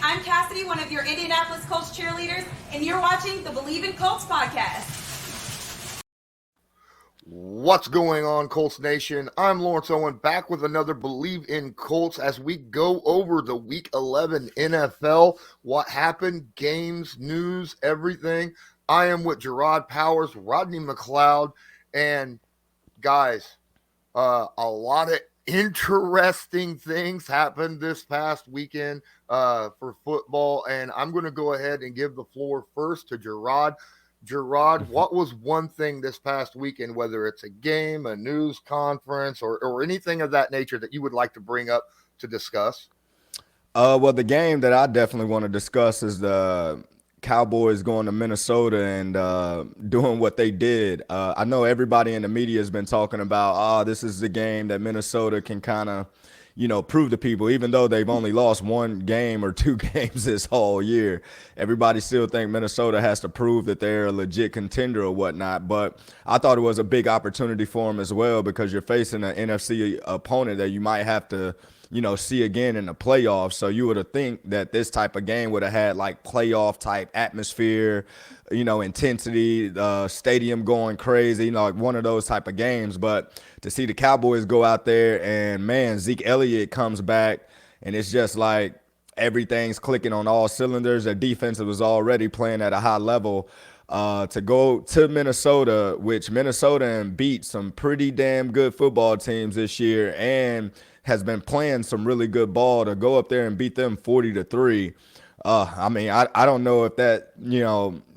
I'm Cassidy, one of your Indianapolis Colts cheerleaders, and you're watching the Bleav in Colts podcast. What's going on, Colts Nation? I'm Lawrence Owen, back with another Bleav in Colts as we go over the Week 11 NFL. What happened, games, news, everything. I am with Jerraud Powers, Rodney Mcleod, and guys, a lot of interesting things happened this past weekend for football, and I'm going to go ahead and give the floor first to Jerraud. Jerraud, what was one thing this past weekend, whether it's a game, a news conference, or anything of that nature that you would like to bring up to discuss? Well, the game that I definitely want to discuss is the Cowboys going to Minnesota and doing what they did. I know everybody in the media has been talking about, this is the game that Minnesota can kind of, prove to people, even though they've only lost one game or two games this whole year. Everybody still think Minnesota has to prove that they're a legit contender or whatnot. But I thought it was a big opportunity for them as well, because you're facing an NFC opponent that you might have to see again in the playoffs. So you would have think that this type of game would have had like playoff type atmosphere, intensity, stadium going crazy, like one of those type of games. But to see the Cowboys go out there and, man, Zeke Elliott comes back and it's just like everything's clicking on all cylinders. Their defense was already playing at a high level. To go to Minnesota, which Minnesota beat some pretty damn good football teams this year and has been playing some really good ball, to go up there and beat them 40-3. I don't know if that,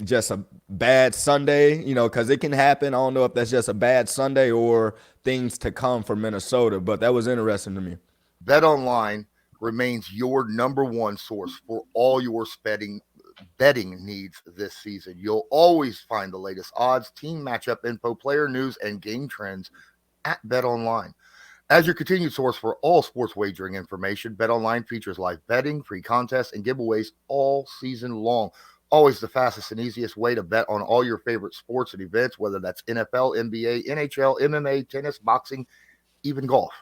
just a bad Sunday, because it can happen. I don't know if that's just a bad Sunday or things to come for Minnesota, but that was interesting to me. BetOnline remains your number one source for all your betting needs this season. You'll always find the latest odds, team matchup info, player news, and game trends at BetOnline. As your continued source for all sports wagering information, BetOnline features live betting, free contests, and giveaways all season long. Always the fastest and easiest way to bet on all your favorite sports and events, whether that's NFL, NBA, NHL, MMA, tennis, boxing, even golf.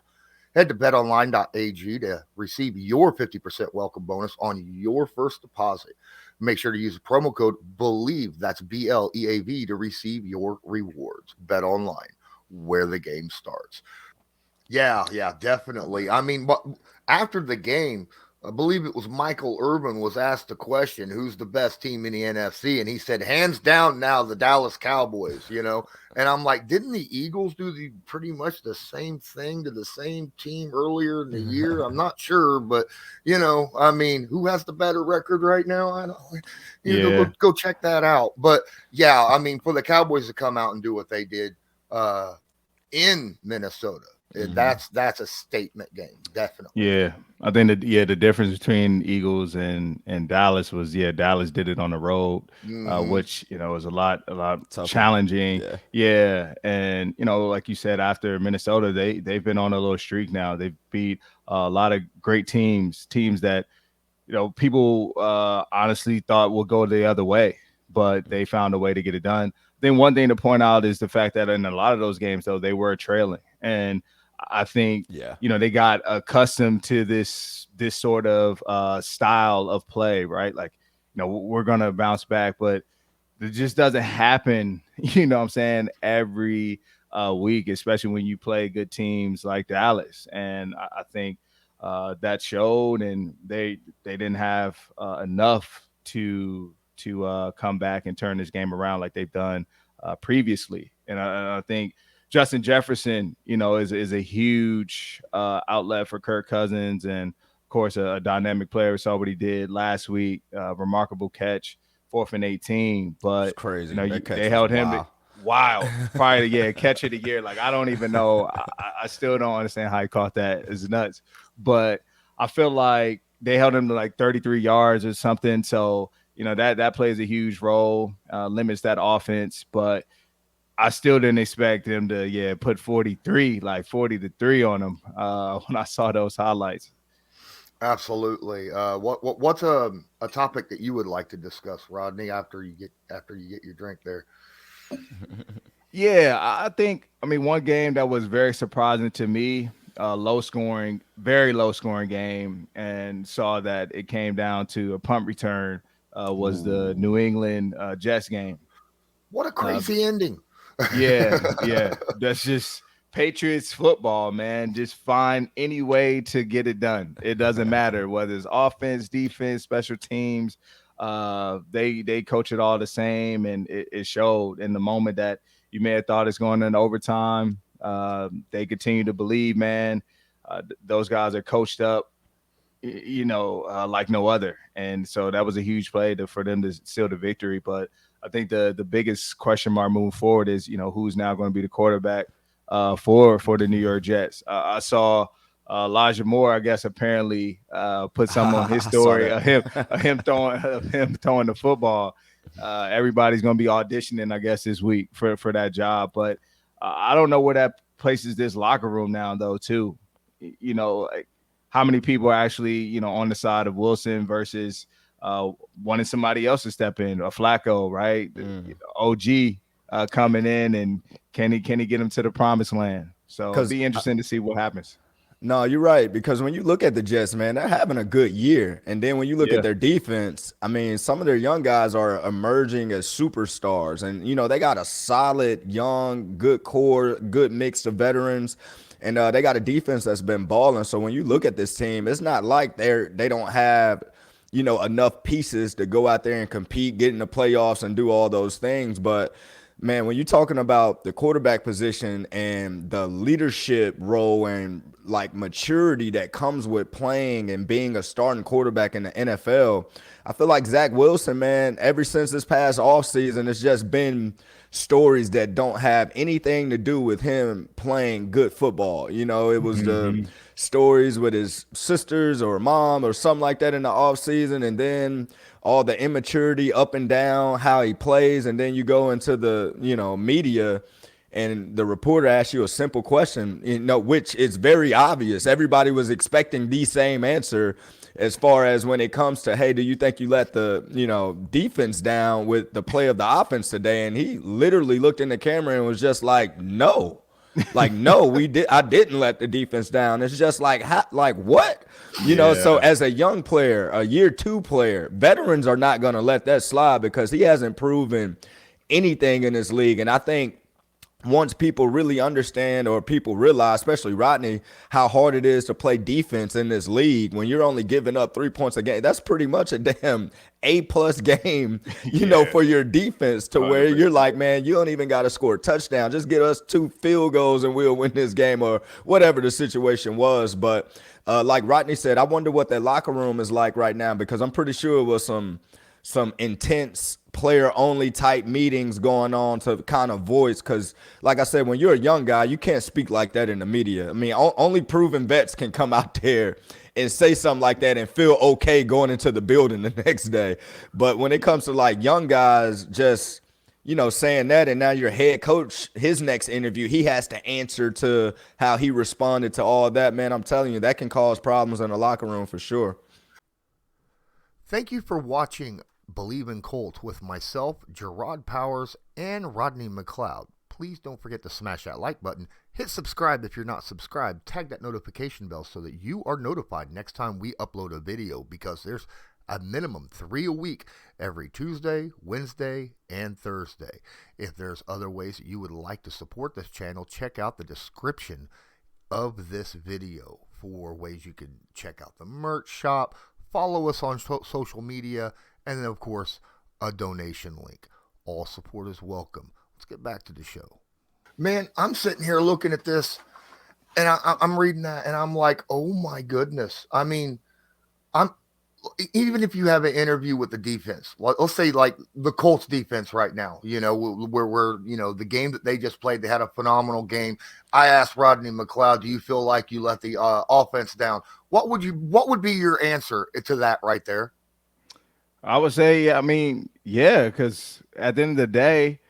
Head to betonline.ag to receive your 50% welcome bonus on your first deposit. Make sure to use the promo code BLEAV, that's BLEAV, to receive your rewards. BetOnline, where the game starts. Yeah, definitely. I mean, but after the game, I believe it was Michael Irvin was asked the question, who's the best team in the NFC? And he said, hands down now, the Dallas Cowboys, And I'm like, didn't the Eagles do pretty much the same thing to the same team earlier in the year? I'm not sure, but, who has the better record right now? I don't go check that out. But, yeah, I mean, for the Cowboys to come out and do what they did in Minnesota, that's a statement game, definitely. Yeah, I think that the difference between Eagles and Dallas was Dallas did it on the road, which was a lot tougher, challenging. Yeah, and like you said, after Minnesota, they've been on a little streak now. They've beat a lot of great teams that people honestly thought would go the other way, but they found a way to get it done. Then one thing to point out is the fact that in a lot of those games, though, they were trailing, and I think, they got accustomed to this sort of style of play, right? Like, we're going to bounce back, but it just doesn't happen, every week, especially when you play good teams like Dallas. And I think that showed, and they didn't have enough to come back and turn this game around like they've done previously. And I think Justin Jefferson, is a huge outlet for Kirk Cousins, and of course a dynamic player. We saw what he did last week. Remarkable catch, 4th and 18. But it's crazy. They held him wild. Probably catch of the year. Like, I don't even know. I still don't understand how he caught that. It's nuts. But I feel like they held him to like 33 yards or something. So that plays a huge role, limits that offense, but I still didn't expect him to, put 40-3 on him when I saw those highlights. Absolutely. What's a topic that you would like to discuss, Rodney, after you get your drink there? Yeah, I think, one game that was very surprising to me very low scoring game, and saw that it came down to a punt return. Was the New England Jets game. What a crazy ending. Yeah. That's just Patriots football, man. Just find any way to get it done. It doesn't matter whether it's offense, defense, special teams. They coach it all the same, and it showed in the moment that you may have thought it's going into overtime. They continue to Bleav, man. Those guys are coached up, like no other. And so that was a huge play for them to seal the victory. But I think the biggest question mark moving forward is, who's now going to be the quarterback for the New York Jets. I saw Elijah Moore, I guess, apparently put something on his story of him throwing the football. Everybody's going to be auditioning, I guess, this week for that job. But I don't know where that places this locker room now, though, too. Like, how many people are actually, on the side of Wilson versus wanting somebody else to step in, a Flacco, right? OG coming in, and can he get him to the promised land? So it'll be interesting to see what happens. No, you're right, because when you look at the Jets, man, they're having a good year. And then when you look at their defense, I mean, some of their young guys are emerging as superstars. And, they got a solid, young, good core, good mix of veterans. And they got a defense that's been balling. So when you look at this team, it's not like they don't have, enough pieces to go out there and compete, get in the playoffs and do all those things. But man, when you're talking about the quarterback position and the leadership role and like maturity that comes with playing and being a starting quarterback in the NFL, I feel like Zach Wilson, man, ever since this past offseason, it's just been stories that don't have anything to do with him playing good football. It was the stories with his sisters or mom or something like that in the offseason, and then all the immaturity up and down, how he plays, and then you go into the, media, and the reporter asks you a simple question, which is very obvious. Everybody was expecting the same answer as far as when it comes to, hey, do you think you let the, defense down with the play of the offense today? And he literally looked in the camera and was just like, no. Like, no, I didn't let the defense down. It's just like, what? So as a young player, a year two player, veterans are not going to let that slide because he hasn't proven anything in this league. And I think once people really understand, or people realize, especially Rodney, how hard it is to play defense in this league, when you're only giving up 3 points a game, that's pretty much a damn A+ game, for your defense, to 100%. Where you're like, man, you don't even got to score a touchdown. Just get us 2 field goals and we'll win this game, or whatever the situation was. But like Rodney said, I wonder what that locker room is like right now, because I'm pretty sure it was some intense player only type meetings going on to kind of voice, because like I said, when you're a young guy, you can't speak like that in the media. I mean, only proven vets can come out there and say something like that and feel okay going into the building the next day. But when it comes to like young guys just saying that, and now your head coach, his next interview, he has to answer to how he responded to all that, man, I'm telling you, that can cause problems in the locker room for sure. Thank you for watching Bleav in Colts with myself, Jerraud Powers, and Rodney Mcleod. Please don't forget to smash that like button. Hit subscribe if you're not subscribed. Tag that notification bell so that you are notified next time we upload a video, because there's a minimum 3 a week every Tuesday, Wednesday, and Thursday. If there's other ways that you would like to support this channel, check out the description of this video for ways you can check out the merch shop, follow us on social media, and then, of course, a donation link. All support is welcome. Let's get back to the show. Man, I'm sitting here looking at this, and I'm reading that, and I'm like, oh, my goodness. I mean, even if you have an interview with the defense, let's say like the Colts defense right now, where the game that they just played, they had a phenomenal game. I asked Rodney Mcleod, do you feel like you let the offense down? What would be your answer to that right there? I would say, because at the end of the day,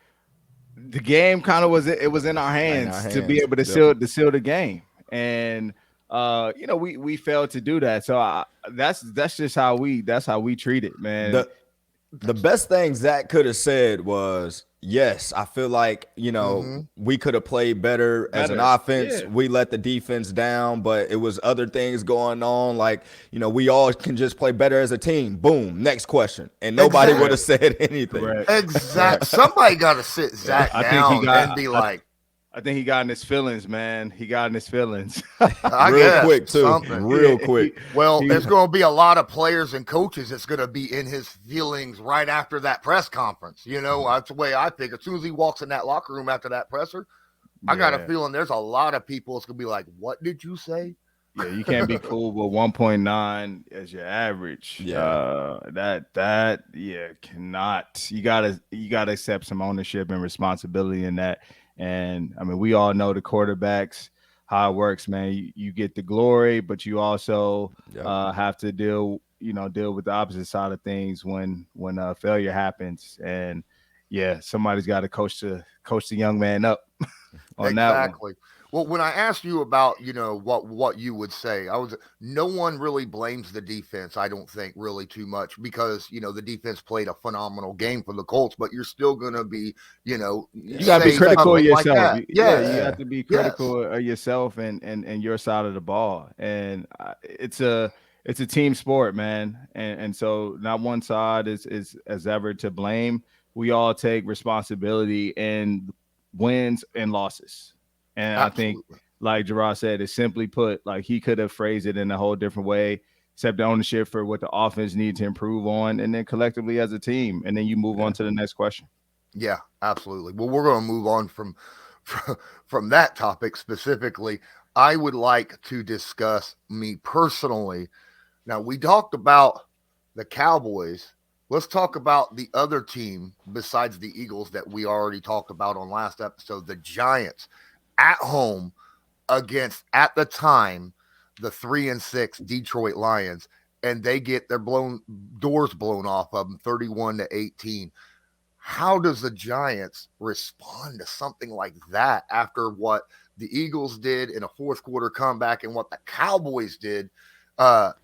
the game kind of was in our hands to be able to seal the game, and we failed to do that. So that's just how we treat it, man. the best thing Zach could have said was, yes, I feel like, we could have played better as an offense. Yeah. We let the defense down, but it was other things going on. Like, we all can just play better as a team. Boom. Next question. And nobody would have said anything. Correct. Exactly. Somebody got to sit Zach down and be like, I think he got in his feelings, man. He got in his feelings. Real quick, too. Real quick. Well, there's going to be a lot of players and coaches that's going to be in his feelings right after that press conference. That's the way I think. As soon as he walks in that locker room after that presser, I got a feeling there's a lot of people that's going to be like, what did you say? Yeah, you can't be cool with 1.9 as your average. Yeah. Cannot. You gotta accept some ownership and responsibility in that. And I mean, we all know the quarterbacks, how it works, man. You get the glory, but you also have to deal with the opposite side of things when failure happens. And somebody's got to coach the young man up on that one. Well, when I asked you about, what you would say, no one really blames the defense, I don't think, really too much, because, the defense played a phenomenal game for the Colts, but you're still going to be, you got to be critical of yourself. Like you have to be critical of yourself and your side of the ball. And it's a team sport, man. And so not one side is as ever to blame. We all take responsibility in wins and losses. And absolutely. I think, like Jerraud said, it's simply put, like he could have phrased it in a whole different way, accept the ownership for what the offense needs to improve on, and then collectively as a team, and then you move on to the next question. Yeah, absolutely. Well, we're going to move on from that topic specifically. I would like to discuss me personally. Now, we talked about the Cowboys. Let's talk about the other team besides the Eagles that we already talked about on last episode, the Giants. At home against, at the time, the 3-6 Detroit Lions, and they get their doors blown off of them 31-18. How does the Giants respond to something like that after what the Eagles did in a fourth quarter comeback and what the Cowboys did for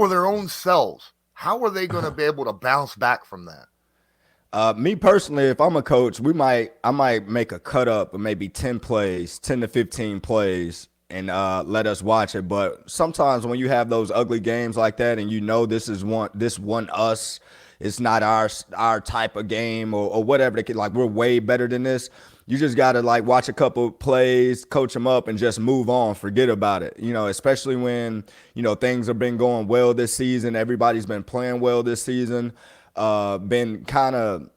their own selves? How are they going to be able to bounce back from that? Me personally, if I'm a coach, I might make a cut up of maybe 10 to 15 plays and let us watch it. But sometimes when you have those ugly games like that and this one us, it's not our type of game or whatever, like we're way better than this. You just got to like watch a couple plays, coach them up, and just move on, forget about it. Especially when, things have been going well this season. Everybody's been playing well this season. Been kind of,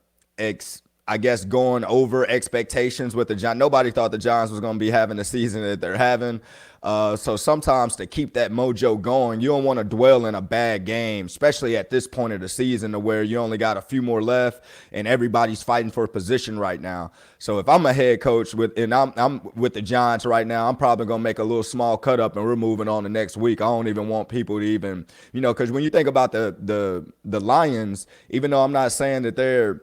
going over expectations with the Giants. Nobody thought the Giants was going to be having the season that they're having. So sometimes to keep that mojo going, you don't want to dwell in a bad game, especially at this point of the season to where you only got a few more left and everybody's fighting for position right now. So if I'm a head coach I'm with the Giants right now, I'm probably going to make a little small cut up and we're moving on the next week. I don't even want people to even, because when you think about the Lions, even though I'm not saying that they're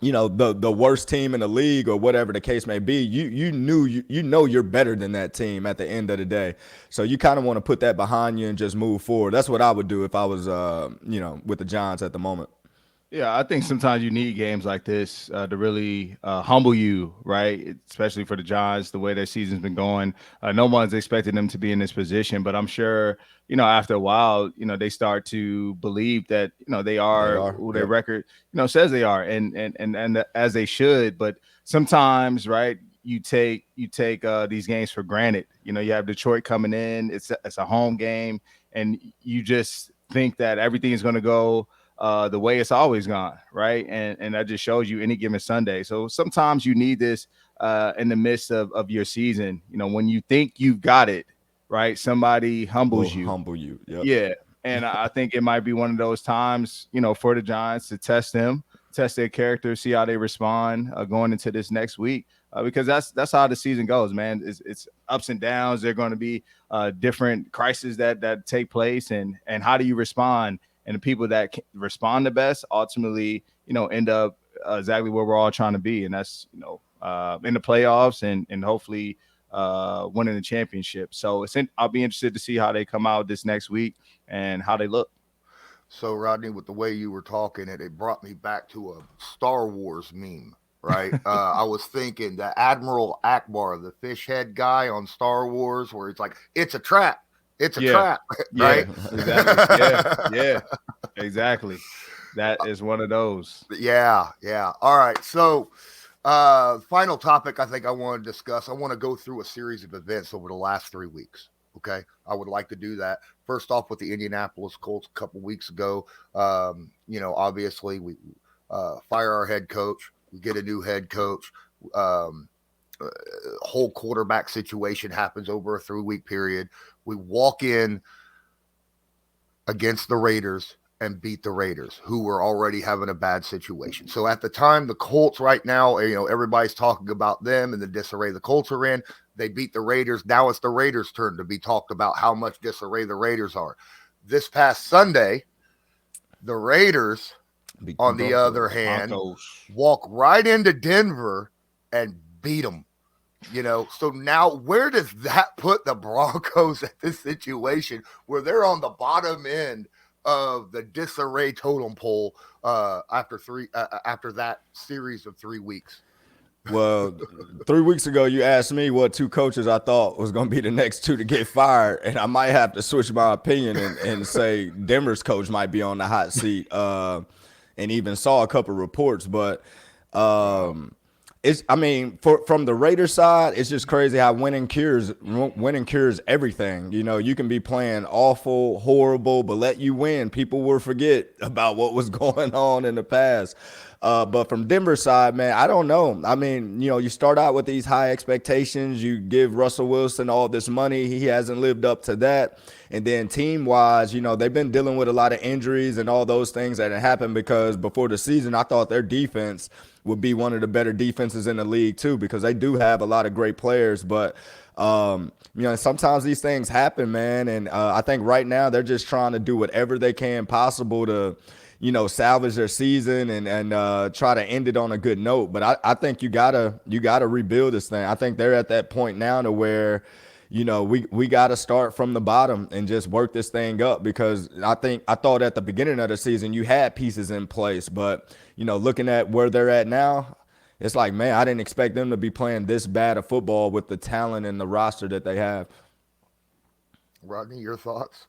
the worst team in the league or whatever the case may be, you know you're better than that team at the end of the day. So you kind of want to put that behind you and just move forward. That's what I would do if I was with the Giants at the moment. Yeah, I think sometimes you need games like this to really humble you, right? Especially for the Giants, the way their season's been going. No one's expecting them to be in this position, but I'm sure, after a while, they start to believe that, they are who their record, says they are, and as they should. But sometimes, right, you take these games for granted. You have Detroit coming in. It's a home game, and you just think that everything is going to go the way it's always gone, right? And that just shows you any given Sunday. So sometimes you need this in the midst of your season. When you think you've got it, right? Somebody humbles you. Humble you. Yep. Yeah. And I think it might be one of those times, for the Giants to test their character, see how they respond going into this next week. Because that's how the season goes, man. It's ups and downs. There are going to be different crises that take place, and how do you respond? And the people that respond the best ultimately, end up exactly where we're all trying to be. And that's, in the playoffs and hopefully winning the championship. So I'll be interested to see how they come out this next week and how they look. So, Rodney, with the way you were talking, it brought me back to a Star Wars meme, right? I was thinking the Admiral Akbar, the fish head guy on Star Wars, where he's like, "It's a trap, it's a trap," right? Exactly. Yeah, exactly. That is one of those. Yeah. All right. So, final topic I think I want to discuss. I want to go through a series of events over the last 3 weeks. Okay. I would like to do that. First off, with the Indianapolis Colts a couple weeks ago, obviously we fire our head coach. We get a new head coach. Whole quarterback situation happens over a 3-week period. We walk in against the Raiders and beat the Raiders, who were already having a bad situation. So at the time, the Colts right now, everybody's talking about them and the disarray the Colts are in. They beat the Raiders. Now it's the Raiders' turn to be talked about how much disarray the Raiders are. This past Sunday, the Raiders, on the other hand, walk right into Denver and beat them. So now where does that put the Broncos at this situation where they're on the bottom end of the disarray totem pole after that series of 3 weeks? Well, 3 weeks ago, you asked me what 2 coaches I thought was going to be the next 2 to get fired, and I might have to switch my opinion and say Denver's coach might be on the hot seat, and even saw a couple reports. But from the Raiders side, it's just crazy how winning cures everything. You can be playing awful, horrible, but let you win, people will forget about what was going on in the past. But from Denver's side, man, I don't know. I mean, you start out with these high expectations. You give Russell Wilson all this money. He hasn't lived up to that. And then team-wise, they've been dealing with a lot of injuries and all those things that have happened because before the season, I thought their defense would be one of the better defenses in the league too, because they do have a lot of great players. But, sometimes these things happen, man. And I think right now they're just trying to do whatever they can possible to salvage their season and try to end it on a good note. But I think you gotta rebuild this thing. I think they're at that point now to where, we got to start from the bottom and just work this thing up, because I thought at the beginning of the season you had pieces in place, but looking at where they're at now, it's like, man, I didn't expect them to be playing this bad of football with the talent and the roster that they have. Rodney, your thoughts?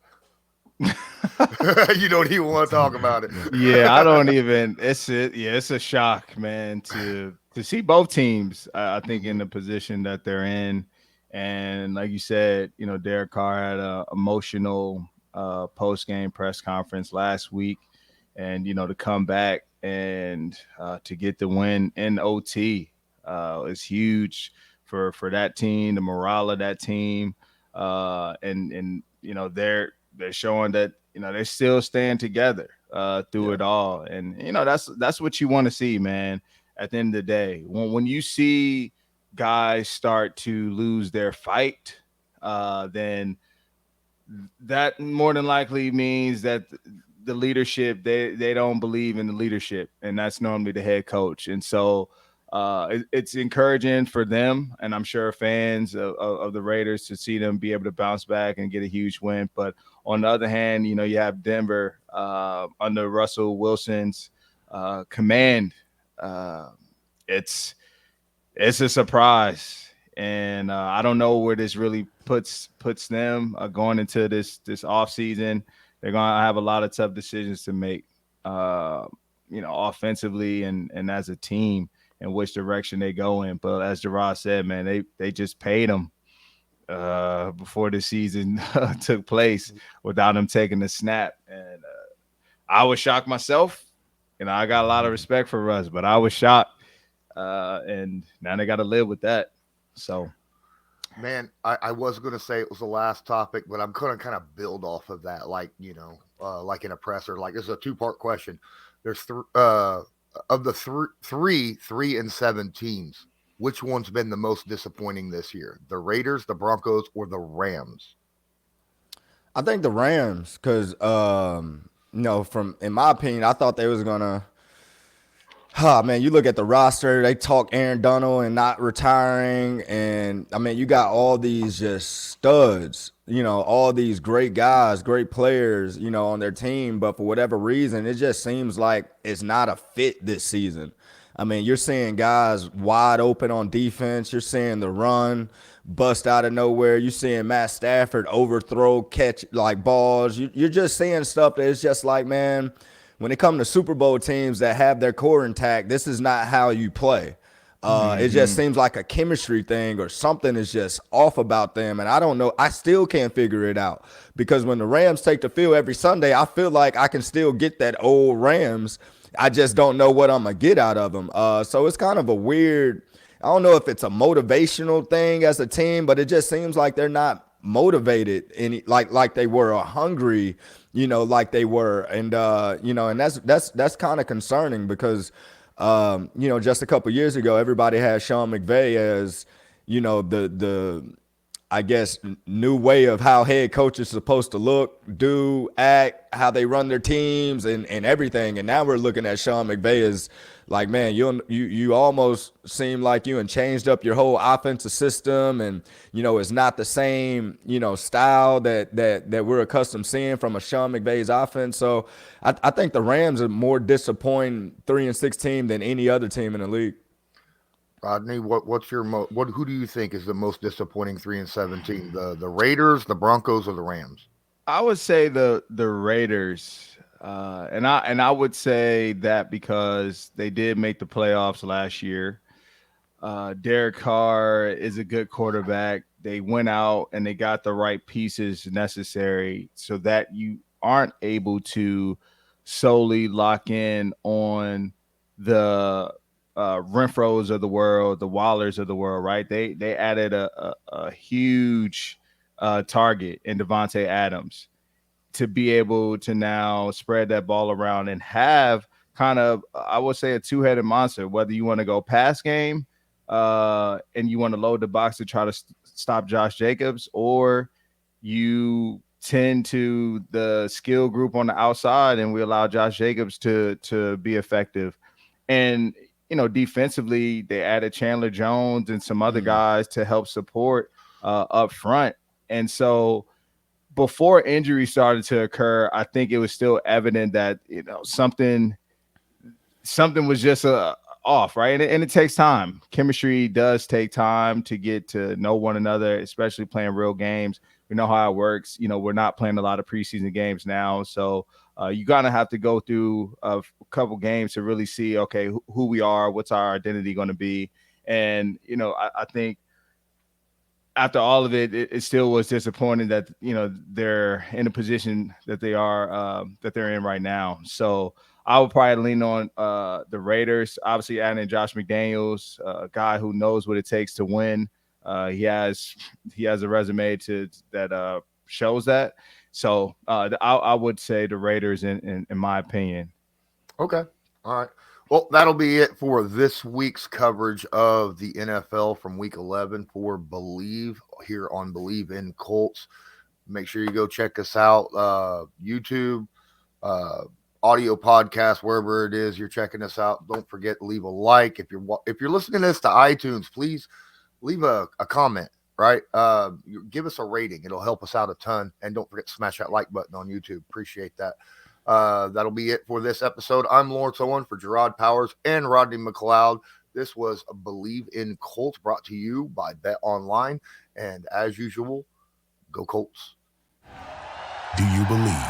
You don't even want to talk about it. Yeah, I don't even. It's a shock, man, to see both teams. I think in the position that they're in, and like you said, Derek Carr had a emotional post game press conference last week, and to come back and to get the win in OT is huge for that team, the morale of that team, and they're showing that they still stand together through it all, and that's what you want to see, man. At the end of the day, when you see guys start to lose their fight, then that more than likely means that the leadership they don't believe in the leadership, and that's normally the head coach. And so it's encouraging for them, and I'm sure fans of the Raiders to see them be able to bounce back and get a huge win. But on the other hand, you have Denver under Russell Wilson's command. It's a surprise, and I don't know where this really puts them going into this off season. They're gonna have a lot of tough decisions to make, offensively and as a team, in which direction they go in. But as Jerraud said, man, they just paid them before the season took place without him taking the snap, and I was shocked myself. I got a lot of respect for Russ, but I was shocked, and now they got to live with that. So, man, I was going to say it was the last topic, but I'm going to kind of build off of that, like like in a presser. Like, this is a 2-part question. There's of the 3-7 teams, which one's been the most disappointing this year? The Raiders, the Broncos, or the Rams? I think the Rams, because in my opinion, I thought they was gonna Man, you look at the roster, they talk Aaron Donald and not retiring. And, I mean, you got all these just studs, all these great guys, great players, on their team. But for whatever reason, it just seems like it's not a fit this season. I mean, you're seeing guys wide open on defense. You're seeing the run bust out of nowhere. You're seeing Matt Stafford overthrow, catch like balls. You're just seeing stuff that is just like, man, when it comes to Super Bowl teams that have their core intact, this is not how you play. It just seems like a chemistry thing or something is just off about them. And I don't know. I still can't figure it out because when the Rams take the field every Sunday, I feel like I can still get that old Rams. I just don't know what I'm going to get out of them. So it's kind of a weird, I don't know if it's a motivational thing as a team, but it just seems like they're not motivated like they were or hungry, like they were. And, and that's kind of concerning because, just a couple years ago, everybody had Sean McVay as, the I guess, new way of how head coach is supposed to look, do, act, how they run their teams and everything. And now we're looking at Sean McVay as like, man, you almost seem like you and changed up your whole offensive system. And, it's not the same, style that we're accustomed seeing from a Sean McVay's offense. So I think the Rams are more disappointing 3-6 team than any other team in the league. Rodney, who do you think is the most disappointing 3-7 team? The Raiders, the Broncos, or the Rams? I would say the Raiders, and I would say that because they did make the playoffs last year. Derek Carr is a good quarterback. They went out and they got the right pieces necessary so that you aren't able to solely lock in on the Renfros of the world, the Wallers of the world, right? They added a huge target in Devontae Adams to be able to now spread that ball around and have kind of, I would say, a two-headed monster, whether you want to go pass game and you want to load the box to try to stop Josh Jacobs, or you tend to the skill group on the outside and we allow Josh Jacobs to be effective. And defensively, they added Chandler Jones and some other guys to help support up front. And so before injury started to occur, I think it was still evident that, something was just off, right? And it takes time. Chemistry does take time to get to know one another, especially playing real games. We know how it works. We're not playing a lot of preseason games now. So you're going to have to go through a couple games to really see, okay, who we are, what's our identity going to be. And, I think after all of it, it still was disappointing that, they're in a position that they are, that they're in right now. So I would probably lean on the Raiders, obviously adding Josh McDaniels, a guy who knows what it takes to win. He has a resume that shows that. So I would say the Raiders in my opinion. Okay. All right. Well, that'll be it for this week's coverage of the NFL from Week 11 for Bleav here on Bleav in Colts. Make sure you go check us out, YouTube, audio podcast, wherever it is you're checking us out. Don't forget to leave a like. If you're listening to this to iTunes, please leave a comment. Right? Give us a rating. It'll help us out a ton. And don't forget to smash that like button on YouTube. Appreciate that. That'll be it for this episode. I'm Lawrence Owen for Jerraud Powers and Rodney Mcleod. This was Bleav in Colts, brought to you by Bet Online. And as usual, go Colts. Do you believe?